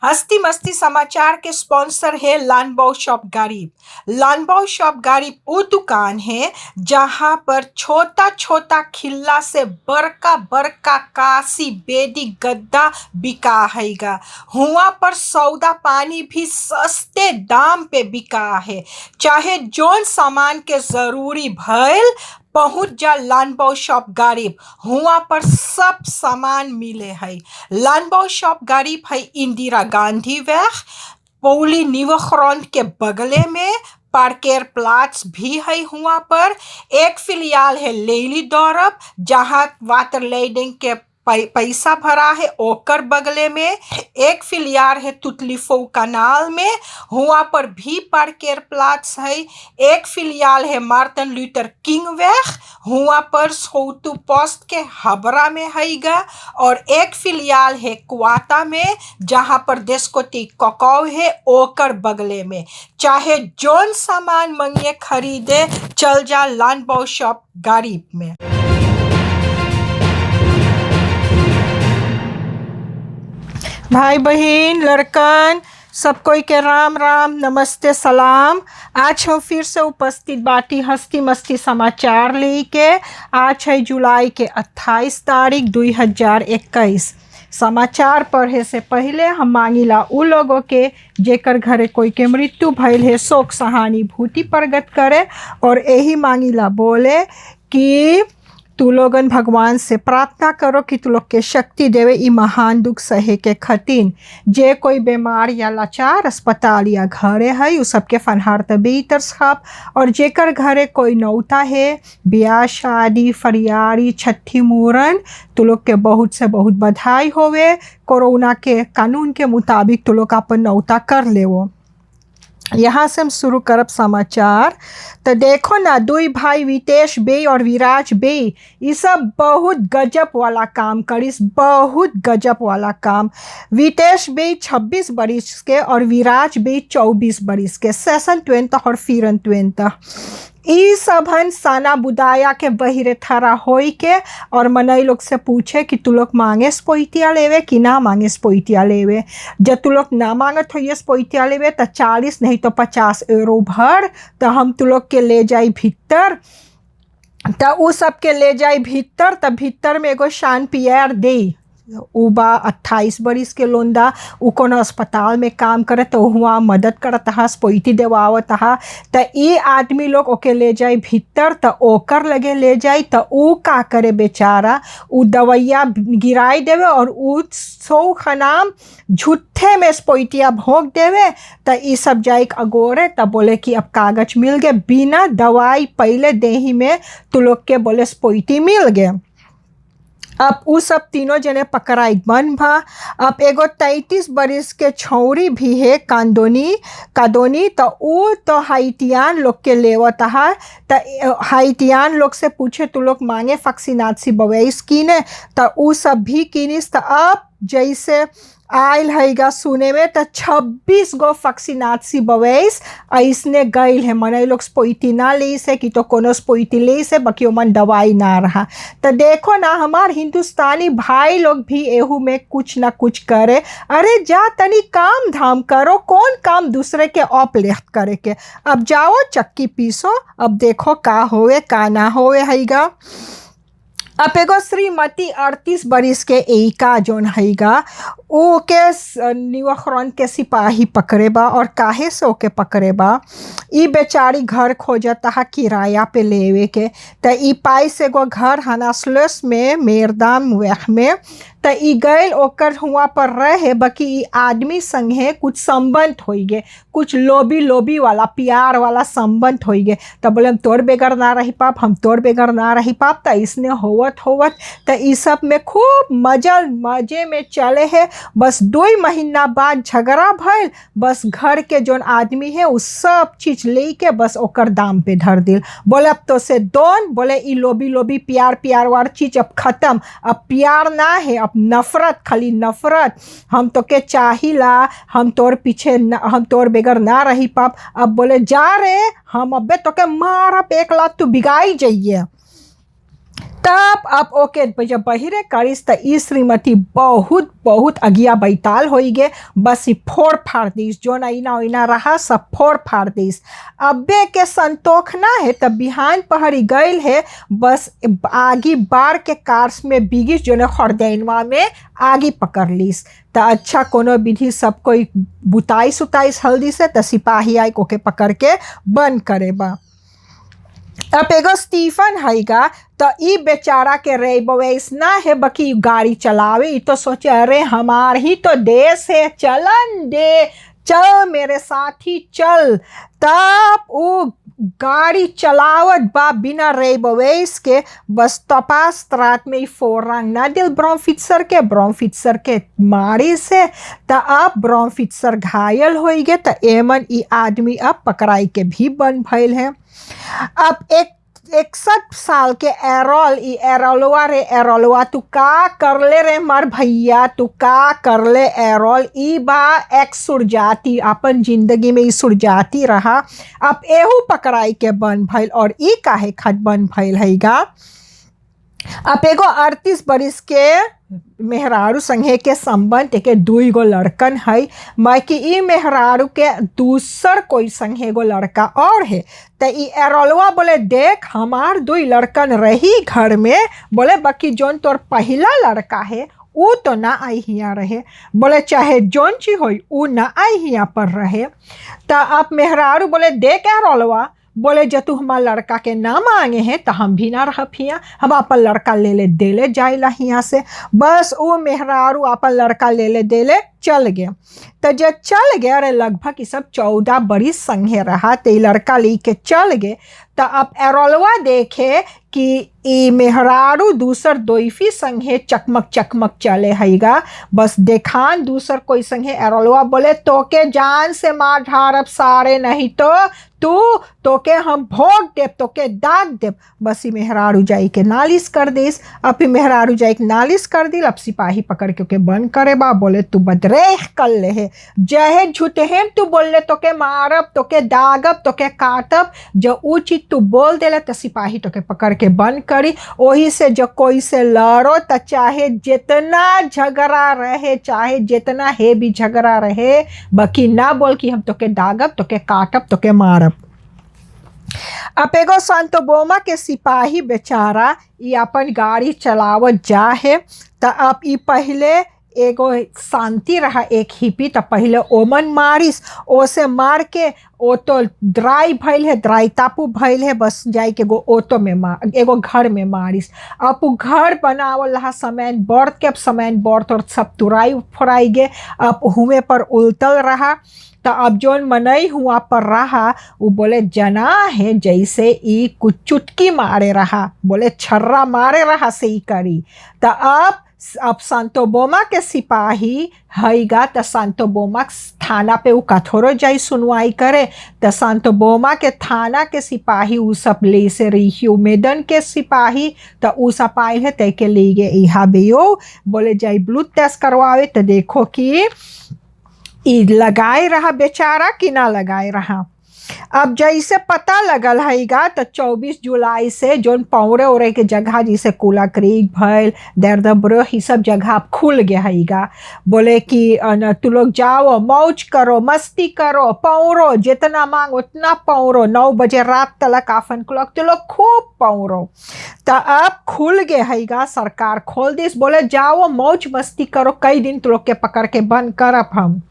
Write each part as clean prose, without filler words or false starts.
हस्ती मस्ती समाचार के स्पॉन्सर है लानबाओ शॉप गरीब। लानबाओ शॉप गरीब वो दुकान है जहाँ पर छोटा छोटा खिल्ला से बड़का बड़का काशी बेदी गद्दा बिका हैगा। हुआ पर सौदा पानी भी सस्ते दाम पे बिका है। चाहे जोन सामान के जरूरी भइल पहुँच जा लानबाओ शॉप गरीब। हुआ पर सब सामान मिले है। लानबाओ शॉप गरीब है इंदिरा गांधी वेग पौली न्यूयॉर्क के बगले में। पार्केर प्लाट्स भी है। हुआ पर एक फिलियाल है लेली दौरब जहाँ वाटर लेडिंग के पैसा भरा है ओकर बगले में। एक फिलियाल है तुतलीफो कनाल में। हुआ पर भी पार्केर प्लाट्स है। एक फिलियाल है मार्टिन लूथर किंग वेग। हुआ पर सोतु पोस्ट के हबरा में हैगा। और एक फिलियाल है कुआता में जहाँ पर देशकोटी ककाऊ है ओकर बगले में। चाहे जोन सामान मंगे खरीदे चल जा लानबाओ शॉप गरीब में। भाई बहन लड़कन सब कोई के राम राम नमस्ते सलाम। आज हम फिर से उपस्थित बाटी हस्ती मस्ती समाचार लेके। आज है जुलाई के 28 तारीख 2021। समाचार पढ़े से पहले हम मांगिला उ लोगों के जेकर घरे कोई के मृत्यु भइल है शोक सहानुभूति प्रकट करे। और यही मांगिला बोले कि तू लोगन भगवान से प्रार्थना करो कि तू लोग के शक्ति देवे ई महान दुख सहे के खतिन। जे कोई बीमार या लाचार अस्पताल या घरे है उ सबके फनहार तबीतर साहब। और जेकर घरे कोई नौता है ब्याह शादी फरियारी छठी मूरन तू लोग के बहुत से बहुत बधाई होवे। कोरोना के कानून के मुताबिक तू लोग अपन नौता कर लेवो। यहाँ से हम शुरू करब समाचार। तो देखो ना दुई भाई वितेश बे और विराज बे ये सब बहुत गजब वाला काम करिस। बहुत गजब वाला काम। वितेश बे 26 बरिस के और विराज बे 24 बरिस के। सेशन 20 और फिरन 20 ई सबन साना बुदाया के बहिरे थरा होई के। और मनई लोग से पूछे कि तू लोग मांगे स्पोइतिया लेवे कि ना मांगे स्पोइतिया लेवे। जब तू लोग ना मांगत हो ये स्पोइतिया लेवे तो 40 नहीं तो 50 यूरो भर तो हम तू लोग के ले जाई भीतर। तो उ सब के ले जाई भीतर। तो भीतर में एगो शान पियर दे उ बा 28 बरिस के लोंदा। उ कोनो अस्पताल में काम करे तो हुआ मदद करत हा स्पोइती देवावत हा। तो ई आदमी लोग ओके ले जाई भीतर तो ओकर लगे ले जाई तो उ का करे बेचारा उ दवैया गिराई देवे और उ सौ खनाम झूठे में स्पोइतिया भोग देवे। तो ई सब जाइक अगोरे तो बोले कि अब कागज मिल गए बिना दवाई पहले देही में तू लोग के बोले स्पोइती मिल गए। अब उ सब तीनों जने पकड़ाई बन भा। अब एगो 33 बरिस के छौरी भी है कादोनी तो उ तो हाइटियान लोग के लेवत हा। तो हाइटियान लोग से पूछे तू लोग मांगे फक्सीनासी बवैस कीने तो उ सब भी कीनिस। तो अब जैसे आयल हैगा सुने में तो 26 गो फक्सीनासी बवैस ऐसने गईल है। मनई लोग स्पोइती ना ली से कि तो कोनो स्पोइती ली से बकियो मन दवाई ना रहा। तो देखो ना हमार हिंदुस्तानी भाई लोग भी एहू में कुछ ना कुछ करे। अरे जा तनी काम धाम करो। कौन काम दूसरे के अपलेफ्ट करे के। अब जाओ चक्की पीसो अब देखो का होवे का ना होवे हैगा। अब एगो श्रीमती 38 बरिस के एका जोन हैगा उ के न्यूयॉर्क के सिपाही पकड़े बा। और काहे से ओके पकड़े बा ई बेचारी घर खोजता हा किराया पे लेवे के। तो ई पाई से एगो घर हनासलस में मेरदाम वेख में। तो ई गैल ओकर हुआ पर रहे बाकी ई आदमी संगे कुछ संबंध हो गए कुछ लोबी वाला प्यार वाला संबंध हो गए। तो बोले हम तोर बेगर ना रही पाप हम तोर बेगर ना रही पाप। तो इसने होवत तो ई सब में खूब मजे में चले है। बस 2 महीना बाद झगड़ा भइल। बस घर के जोन आदमी है उस सब चीज लेके बस ओकर दाम पे धर दिल। बोले अब तो से दोन बोले ई लोबी प्यार वार चीज अब खत्म। अब प्यार ना है अब नफरत खाली नफरत। हम तो के चाहिला हम तोर पीछे हम तोर बेगर ना रही पाप। अब बोले जा रे हम अबे तो के मारब 1 लाख तू बिगाई जाइए। तब अब ओके जब बहिरे करिस त ई श्रीमती बहुत बहुत अगिया बैताल होई गे, बस ई फोड़ फाड़ दिस, जो नईना ओइना रहा सब फोड़ फाड़ दिस। अब्बे के संतोख ना है तब बिहान पहरी गईल है, बस आगी बाढ़ के कार्स में बिगिस जो ने खरदैनवा में आगी पकड़ लीस। त अच्छा कोनो विधि सब कोई बुताइस उताइस हल्दी से त सिपाही आई कोके पकड़ के बंद करे बा। अब एगो स्टीफन हैगा तो ई बेचारा के रेबवेस ना है बकी गाड़ी चलावे, ई तो सोचे अरे हमार ही तो देश है, चलन दे, चल मेरे साथी चल। तब वो गाड़ी चलावत बा बिना रेबवेस के, बस तपास त्रात में फोरंग ना दिल ब्रॉमफिट्सर के मारी से त अब ब्रॉमफिट्सर घायल हो गए। त एमन ई आदमी अब पकड़ाई के भी बन भइल है। अब 61 साल के एरोलवा तू का करले रे मर भैया, तू का करले एरोल, ई बा एक सुरजाती, अपन जिंदगी में ई सुरजाती रहा, अब एहू पकड़ाई के बन भइल। और ई काहे खत बन भइल हैगा, अब एगो 38 बरिस के मेहरारू संगे के संबंध के 2 गो लड़कन है, मैं कि ई मेहरारू के दूसर कोई संगे एगो लड़का और है। तो ई एरोलवा बोले देख हमार 2 लड़कन रही घर में, बोले बाकी जोन तोर पहला लड़का है वो तो ना आई हिया रहे, बोले चाहे जोन ची होई वो ना आई हिया पर रहे। तो अब मेहरारू बोले देख एरोलवा, बोले जब तू हमार लड़का के ना मांगे हैं तो हम भी ना रह हिया, हम अपन लड़का ले ले देले जाइला हिया से। बस वो मेहरारू अपन लड़का ले ले देले चल गए। तो जब चल गए, अरे लगभग सब 14 बरिस संगे रहा, तो लड़का ले के चल गए। तो अब एरोलवा देखे कि ई मेहरारू दूसर दोइफी संगे चकमक चले हैगा, बस देखान दूसर कोई संगे। एरोलवा बोले तोके जान से मार ढारब सारे, नहीं तो तोके हम भोग देव, तोके दाग देव। बस ई मेहरारू जाई के नालिश कर दिस। अब ई मेहरारू जाई के नालिश कर दिल, अब सिपाही पकड़ के बंद करे बा, बोले तू बदरेह कर ले है, जहे झूठे तू बोल ले तोके मारब, तोके दागब, तोके काटब। जो ऊ चीज तू बोल देला तो सिपाही तोके पकड़ के बंद करी। वही से जो कोई से लड़ो तो चाहे जितना झगड़ा रहे, चाहे जितना है भी झगड़ा रहे, बाकी ना बोल कि हम तोके दागब, तोके काटब, तोके मारब। अब एगो सांतोबोमा के सिपाही बेचारा ई अपन गाड़ी चलावत जा है। तो अब ई पहले एगो शांति रहा एक हिपी, तो पहले ओमन मारिस, ओसे मार के ओ तो द्राई भइल है, द्राई तापू भइल है, बस जाई के एगो घर में मारिस। अब वो घर बनावल रहा समान बर्त के, अब समान बर्त और सब तुराई फुराई गे, अब हुए पर उल्टल रहा। तो अब जोन मनई हुआ पर रहा वो बोले जना है जैसे ई कुछ चुटकी मारे रहा, बोले छर्रा मारे रहा से ही करी। तो अब सांतोबोमा के सिपाही हैगा, तो सांतोबोमा थाना पे वो कथोरो जाई सुनवाई करे। तो सांतोबोमा के थाना के सिपाही उ सब ले से रही उमेदन के सिपाही, तो उ सब आए है तय के ले गए यहाँ बेयो, बोले जाई ब्लड टेस्ट करवावे। तो देखो कि ई लगाए रहा बेचारा कि ना लगाए रहा। अब जैसे पता लगल हैगा तो 24 जुलाई से जोन पौरे ओरे के जगह जैसे कुला क्रीक भइल, दर्दब्रो, ये सब जगह खुल गया हैगा। बोले कि तू लोग जाओ, मौज करो, मस्ती करो, पौरो, जितना मांग उतना पौरो, 9 बजे रात तक आफन क्लॉक तू लोग खूब पौरो। तो अब खुल गया हैगा, सरकार खोल दिस, बोले जाओ मौज मस्ती करो, कई दिन तू लोग के पकड़ के बंद करब हम।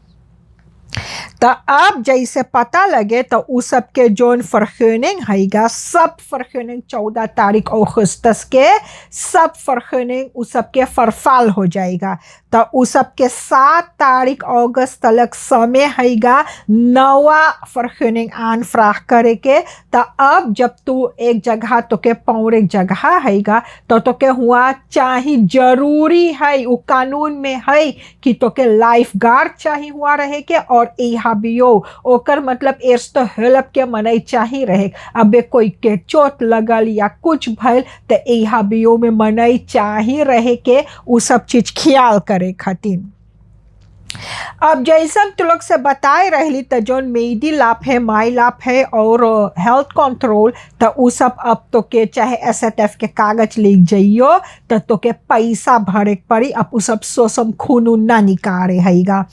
तो अब जैसे पता लगे तो उस सब के जोन फरखनिंग हैगा, सब फरखनिंग 14 तारीख अगस्त के सब फरखनिंग उस सब के फरफाल हो जाएगा। तो उस सब के 7 तारीख अगस्त तक समय हैगा नवा फरखनिंग आनफ्राह करे के। तो अब जब तू एक जगह तो के पौरे जगह हैगा तो के हुआ चाहे जरूरी है, वो कानून में है कि तो के लाइफ गार्ड चाहिए हुआ रहे के, और यहाँ बियो ओकर मतलब एर्स तो हेल्प के मनई चाहिए रहे। अबे कोई के चोट लगल या कुछ भइल तो यहाँ बियो में मनई चाहिए रहे के उ सब चीज ख्याल करे खातिर। अब जैसन तू लोग से बताए रहली त जौन मेहंदी लाभ है, माई लाभ है और हेल्थ कंट्रोल, त उ सब अब तो के चाहे एसएटएफ के कागज ले जाइयो त तो के पैसा भरे के पड़ी। अब उ सब सोसम खून उन ना निकाले हैगा।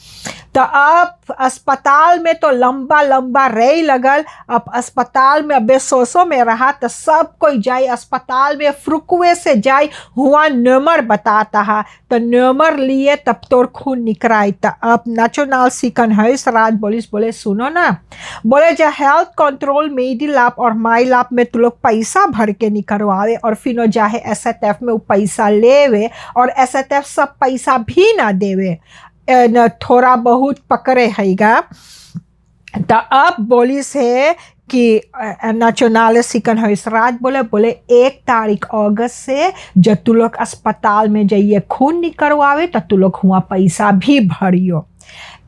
तो अब अस्पताल में तो लंबा लंबा रे लगल। अब अस्पताल में अबे सोसो में रहा तो सब कोई जाए अस्पताल में, फ्रुकुए से जाए, हुआ नंबर बताता है तो नंबर लिए तब तोर खून निकराई। तो अब नेशनल सिकन है राज बोलिस, बोले सुनो ना, बोले जो हेल्थ कंट्रोल मेडी लैब और माई लैब में तू लोग पैसा भर के निकलवावे और फिर जाहे एसएटएफ में वो पैसा लेवे और एसएटएफ सब पैसा भी ना देवे, न थोड़ा बहुत पकड़े हैगा। तो अब बोलिस है कि नेशनल सिकन राज बोले 1 तारीख अगस्त से जब तू लोग अस्पताल में जाइए खून निकलवावे तो तू लोग हुआ पैसा भी भरियो।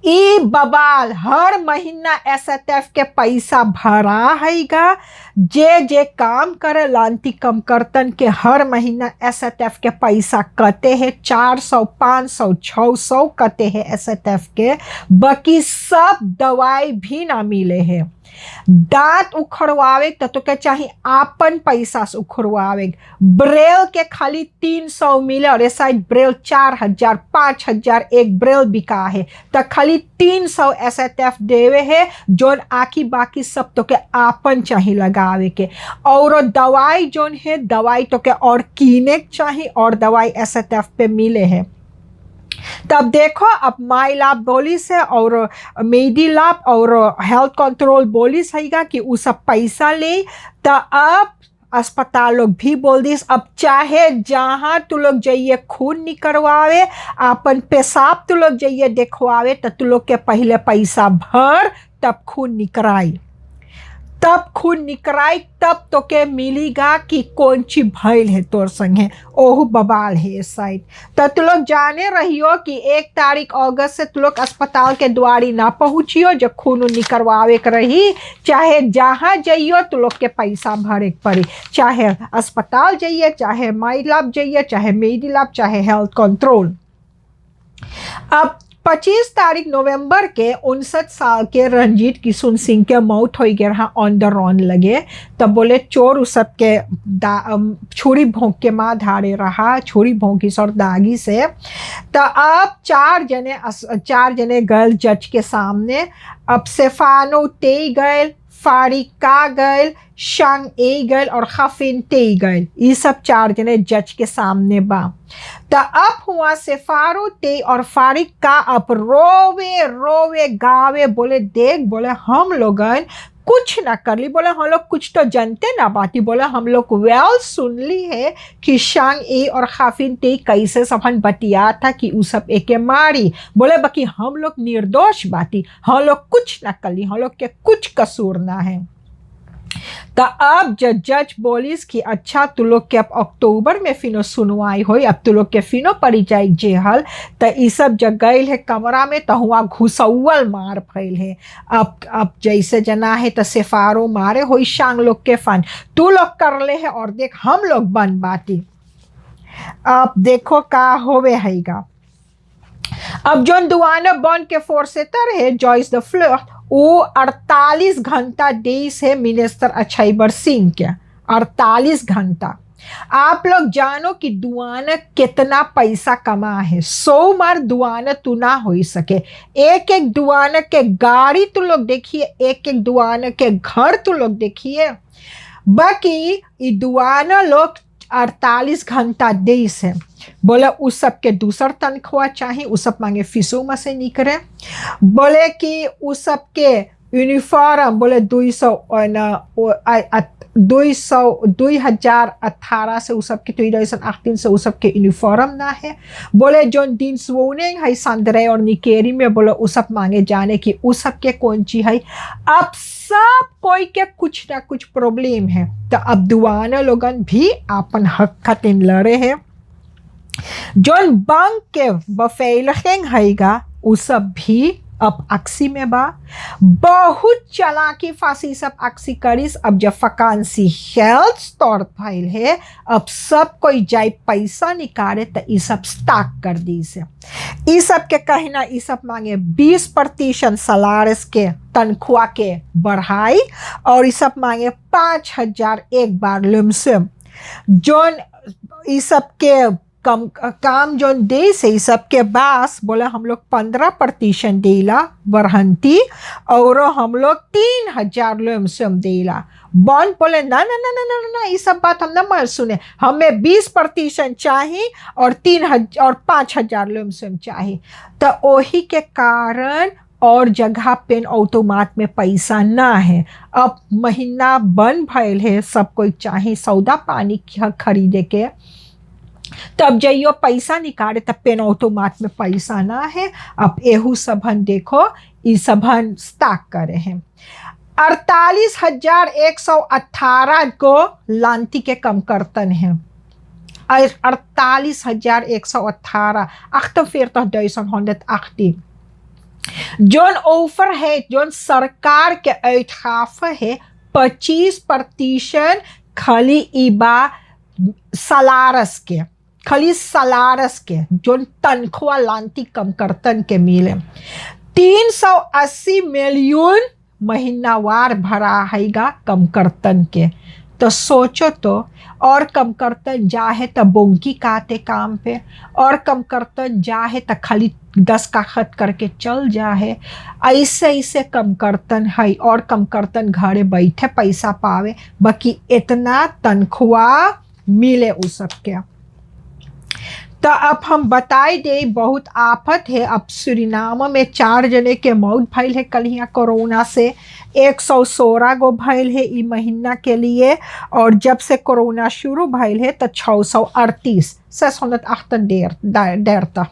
ई बबाल हर महीना एसएटएफ के पैसा भरा हैगा। जे जे काम करे लांती कम करतन के हर महीना एसएटएफ के पैसा कटे है, 400 500 600 कटे है एसएटएफ के। बाकी सब दवाई भी ना मिले है। दांत उखड़वावे तो के चाहिए आपन पैसा से उखड़वावे। ब्रेल के खाली 300 मिले और ऐसा ब्रेल 4000 5000 एक ब्रेल बिका है तो खाली 300 एसएटएफ देवे है, जोन आकी बाकी सब तो के आपन चाहिए लगावे के। और दवाई जोन है दवाई तो के और कीने चाहिए और दवाई एसएटएफ पे मिले है। तब देखो अब माई लैब बोलिस है और मेडी लैब और हेल्थ कंट्रोल बोलिस हैगा कि उ सब पैसा ले। तो अब अस्पताल लोग भी बोल दिस अब चाहे जहाँ तू लोग जाइए खून निकलवावे, अपन पेशाब तू लोग जाइए देखवावे तो तू लोग के पहले पैसा भर तब खून निकराई, तब खून निकराई तब तो के मिलेगा कि कौन ची भइल है तोर संगे। ओहू बबाल है इस साइड। तो तू लोग जाने रहियो कि 1 तारीख अगस्त से तू लोग अस्पताल के द्वारी ना पहुँचियो जब खून निकलवावे के रही। चाहे जहाँ जाइयो तू लोग के पैसा भरे के पड़ी, चाहे अस्पताल जाइए, चाहे माई लैब जाइए, चाहे मेडी लैब, चाहे हेल्थ कंट्रोल। अब 25 तारीख नवंबर के 59 साल के रंजीत किशुन सिंह के मौत हो गया ऑन द रॉन लगे। तब बोले चोर उस सब के छुरी भोंक के माँ धारे रहा, छुरी भोंकी और दागी से। तो अब 4 जने गए जज के सामने। अब सेफानो ते गए, फारिका गए, शांग ए गए और खफिन ते गए। ये सब 4 जने जज के सामने बा। तो अब हुआ सेफारो ते और फारिक का अब रोवे रोवे गावे, बोले देख, बोले हम लोगन कुछ ना कर ली, बोले हम लोग कुछ तो जानते ना बाती, बोले हम लोग वेल सुन ली है कि शांग ए और खाफिन ते कैसे सबन बतिया था कि उ सब एके मारी। बोले बाकी हम लोग निर्दोष बाती, हम लोग कुछ ना कर ली, हम लोग के कुछ कसूर ना है। तो अब जज बोलिस कि अच्छा तू लोग के अब अक्टूबर में फिनो सुनवाई हो, अब तू लोग के फिनो पड़ी जाए जेहल। तो ये सब जग गए है कमरा में तो हुआ घुसौल मार फैल है। अब जैसे जना है तो सेफारो मारे हो शांग लोग के फन तू लोग कर ले है और देख हम लोग बन बाती। अब देखो का होवे हैगा। अब जोन दुआना बन के फोर्सेटर है जॉइस द फ्लोर, वो 48 घंटा देश है मिनिस्टर अछैबर सिंह के। 48 घंटा। आप लोग जानो कि दुआना कितना पैसा कमा है। 100 मार दुआना तू ना हो सके। एक एक दुआना के गाड़ी तू लोग देखिए, एक एक दुआना के घर तू लोग देखिए। बाकी ये दुआना लोग 48 घंटा देश है। बोले उस सब के दूसर तनख्वाह चाहिए, उस सब मांगे फीसों में से निकले। बोले कि उस सब के यूनिफॉर्म बोले 2018 से उस सब के 2018 से उस सब के यूनिफॉर्म ना है। बोले जो दिन सोने है संदरे और निकेरी में, बोले उस सब मांगे जाने की उस सब के कौन ची है। अब सब कोई के कुछ ना कुछ प्रॉब्लम है। तो अब दुआना लोगन भी अपन हक खातिर लड़े हैं। जोन बैंक के बफेलखेंग हैगा उ सब भी अब अक्सी में बा बहुत चालाकी फांसी सब अक्सी करिस। अब जब फकांसी हेल्थ स्टोर भइल है, अब सब कोई जाए पैसा निकाले तो ई सब स्टॉक कर दी से। ई सब के कहना ई सब मांगे 20% सलारस के तनख्वाह के बढ़ाई और ई सब मांगे 5,000 एक बार लमसम। जोन ई सब के काम जोन दे से सबके पास बोले हम लोग 15% देला बढ़ंती और हम लोग 3,000 लमसम देला। बॉन्ड बोले ना ना ना ना ना ना ये सब बात हम ना मत सुने, हमें 20% चाहिए और 3,000 और 5,000 लमसम चाहिए। तो वही के कारण और जगह पे ऑटोमाट में पैसा ना है। अब महीना बंद भइल है, सब कोई चाहे सौदा पानी खरीदे के, तब जाइयो पैसा निकाले तब पेन ऑटोमाट में पैसा ना है। अब एहू सबन देखो ये सबन स्टॉक करे हैं। 48,118 को लांती के कम करतन है। 48,118 48,218 जोन ऑफर है, जोन सरकार के ऐठाफ है 25% खाली इबा सलारस के, खाली सलारस के जोन तनख्वाह लांती कम करतन के मिले। 380 मिलियन महीनावार भरा हैगा कम करतन के। तो सोचो तो और कम करतन जाहे तो बोंकी काते काम पे, और कम करतन जाहे तो खाली 10 का खत करके चल जाए। ऐसे ऐसे कम करतन है और कम करतन घरे बैठे पैसा पावे, बाकी इतना तनख्वाह मिले उस सबके। तो अब हम बताई दे बहुत आफत है। अब सुरीनाम में 4 जने के मौत भइल है कल यहाँ कोरोना से। 116 गो भइल है ई महीना के लिए, और जब से कोरोना शुरू भइल है तो 638 638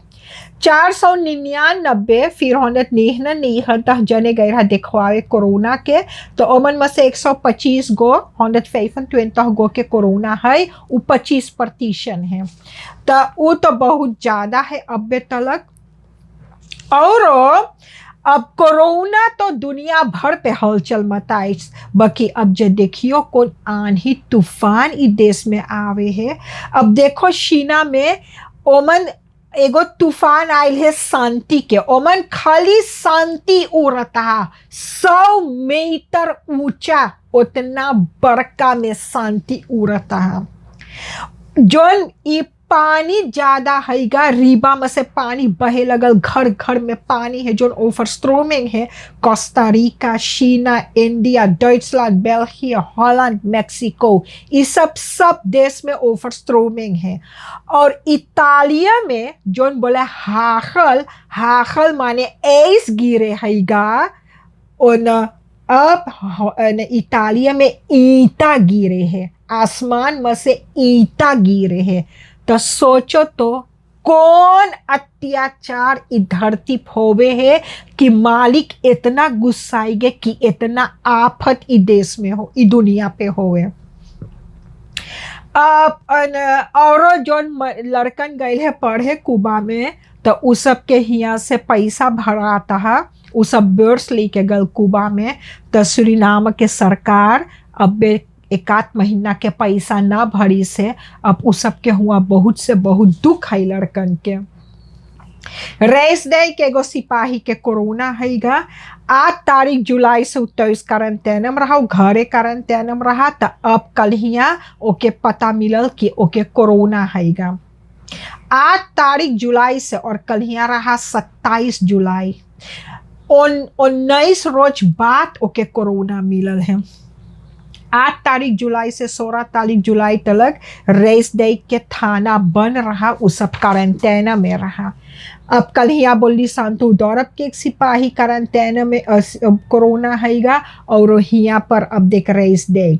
499 499 जने गए रहा दिखवावे कोरोना के। तो ओमन में से 125 गो 125 गो के कोरोना है, वो 25% है। तो वो तो बहुत ज़्यादा है अब्बे तलक। और अब कोरोना तो दुनिया भर पे हलचल मचाई, बाकी अब जो देखियो कौन आंधी तूफान इस देश में आवे है। अब देखो चीना में ओमन एगो तूफान आयल है शांति के, ओमन खाली शांति उड़ता 100 मीटर ऊंचा, उतना बड़का में शांति उड़ता है। जोन ई पानी ज्यादा हैगा, रीबा में से पानी बहे लगल, घर घर में पानी है। जो ओवरस्ट्रोमिंग है कोस्टारिका, चीना, India, Deutschland, Belgium, Holland, Mexico, ये सब देश में ओवरस्ट्रोमिंग है। और इतालिया में जो बोले हाखल, हाखल माने ऐस गिरे हैगा। और अब इतालिया में ईंटा गिरे है, आसमान में से ईंटा गिरे है। तो सोचो तो कौन अत्याचार इस धरती होवे है कि मालिक इतना गुस्साएगे कि इतना आफत इस देश में हो, इस दुनिया पे होवे। और जो लड़कन गए है पढ़े कुबा में, तो उस सब के यहाँ से पैसा भराता है, उस सब बर्ड्स लेके गल कुबा में। तो सुरीनाम के सरकार अब 1 महीना के पैसा ना भरी से अब उस सब के हुआ बहुत से बहुत दुख है लड़कन के। रेस डे के एगो सिपाही के कोरोना हैगा। 8 तारीख जुलाई से 23 क्वारंटाइन में रहा, घरे क्वारंटाइन में रहा। तो अब कल हिया ओके पता मिलल कि ओके कोरोना हैगा। 8 तारीख जुलाई से और कल हिया रहा 27 जुलाई, 19 रोज बाद ओके कोरोना मिलल है। 8 तारीख जुलाई से 16 तारीख जुलाई तक रेस डे के थाना बंद रहा, उस सब क्वारंटाइन में रहा। अब कल यहाँ बोली सांतु दौरब के एक सिपाही क्वारंटाइन में कोरोना हैगा। और यहाँ पर अब देख रेस डे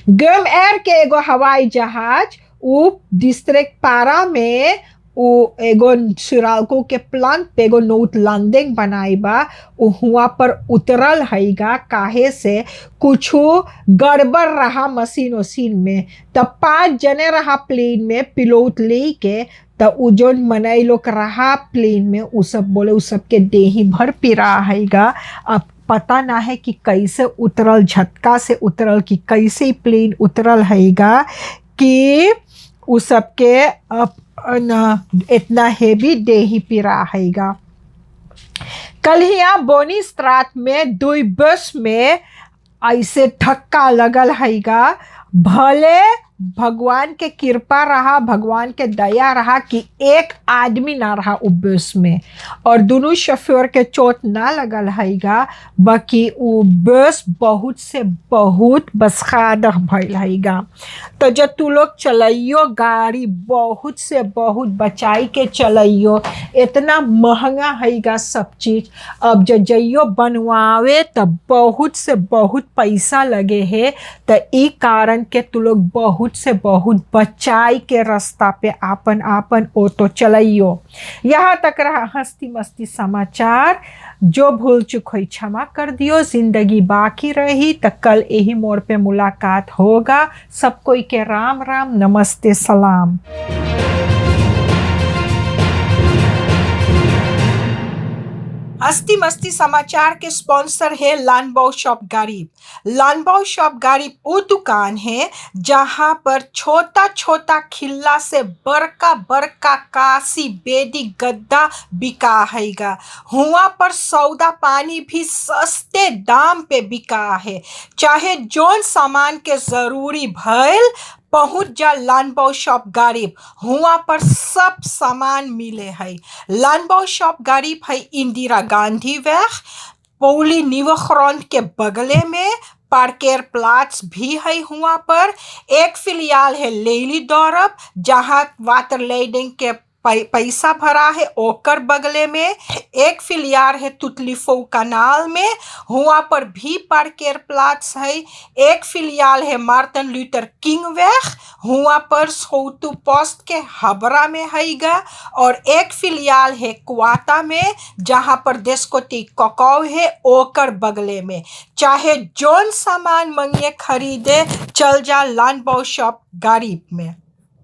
गम एयर के एगो हवाई जहाज वो डिस्ट्रिक्ट पारा में वो एगो सुरालको के प्लांट पे एगो नोट लैंडिंग बनाई बा, हुआ पर उतरल हैगा। काहे से कुछो गड़बड़ रहा मशीन में। तब 5 जने रहा प्लेन में पिलोट ले के। तो उ जोन मनई लोग रहा प्लेन में उ सब बोले उ सबके देही भर पिरा हैगा। अब पता ना है कि कैसे उतरल, झटका से उतरल कि कैसे प्लेन उतरल हैगा कि उ सबके अब इतना हेवी देही पिरा हैगा। कल यहाँ बोनी स्ट्रात में दुई बस में ऐसे धक्का लगल हैगा। भले भगवान के कृपा रहा, भगवान के दया रहा कि एक आदमी ना रहा उ बस में और दोनों शोफर के चोट ना लगल हैगा। बाकी उ बस बहुत से बहुत बसखादह भइल हैगा। तो जब तू लोग चलइयो गाड़ी बहुत से बहुत बचाई के चलइयो, इतना महंगा हैगा सब चीज। अब जब जइयो बनवावे तब बहुत से बहुत पैसा लगे है। तो ई कारण के तू लोग बहुत से बहुत बचाई के रास्ता पे आपन आपन ऑटो चलइयो। यहाँ तक रहा हंसती मस्ती समाचार। जो भूल चुक हुई क्षमा कर दियो, जिंदगी बाकी रही तो कल यही मोड़ पे मुलाकात होगा। सब कोई के राम राम, नमस्ते, सलाम। हस्ती मस्ती समाचार के स्पॉन्सर है लानबाओ शॉप गरीब। लानबाओ शॉप गरीब वो दुकान है जहाँ पर छोटा छोटा खिल्ला से बड़का बड़का काशी बेदी गद्दा बिका हैगा। हुआ पर सौदा पानी भी सस्ते दाम पे बिका है। चाहे जोन सामान के जरूरी भइल पहुँच जा लानबाओ शॉप गरीब, हुआ पर सब सामान मिले है। लानबाओ शॉप गरीब है इंदिरा गांधी वेग पौली निवखरौन के बगले में। पार्केर प्लाट्स भी है हुआ पर। एक फिलियाल है लेली दौरब जहाँ वाटर लेडिंग के पैसा भरा है ओकर बगले में। एक फिलियार है तुतलीफो कनाल में, हुआ पर भी पार्केर प्लाट्स है। एक फिलियाल है मार्टिन लूथर किंग वेग, हुआ पर सोतु पोस्ट के हबरा में हैगा। और एक फिलियाल है क्वाता में जहाँ पर देशकोटी ककाऊ है ओकर बगले में। चाहे जोन सामान मंगे खरीदे चल जा लानबाओ शॉप गरीब में।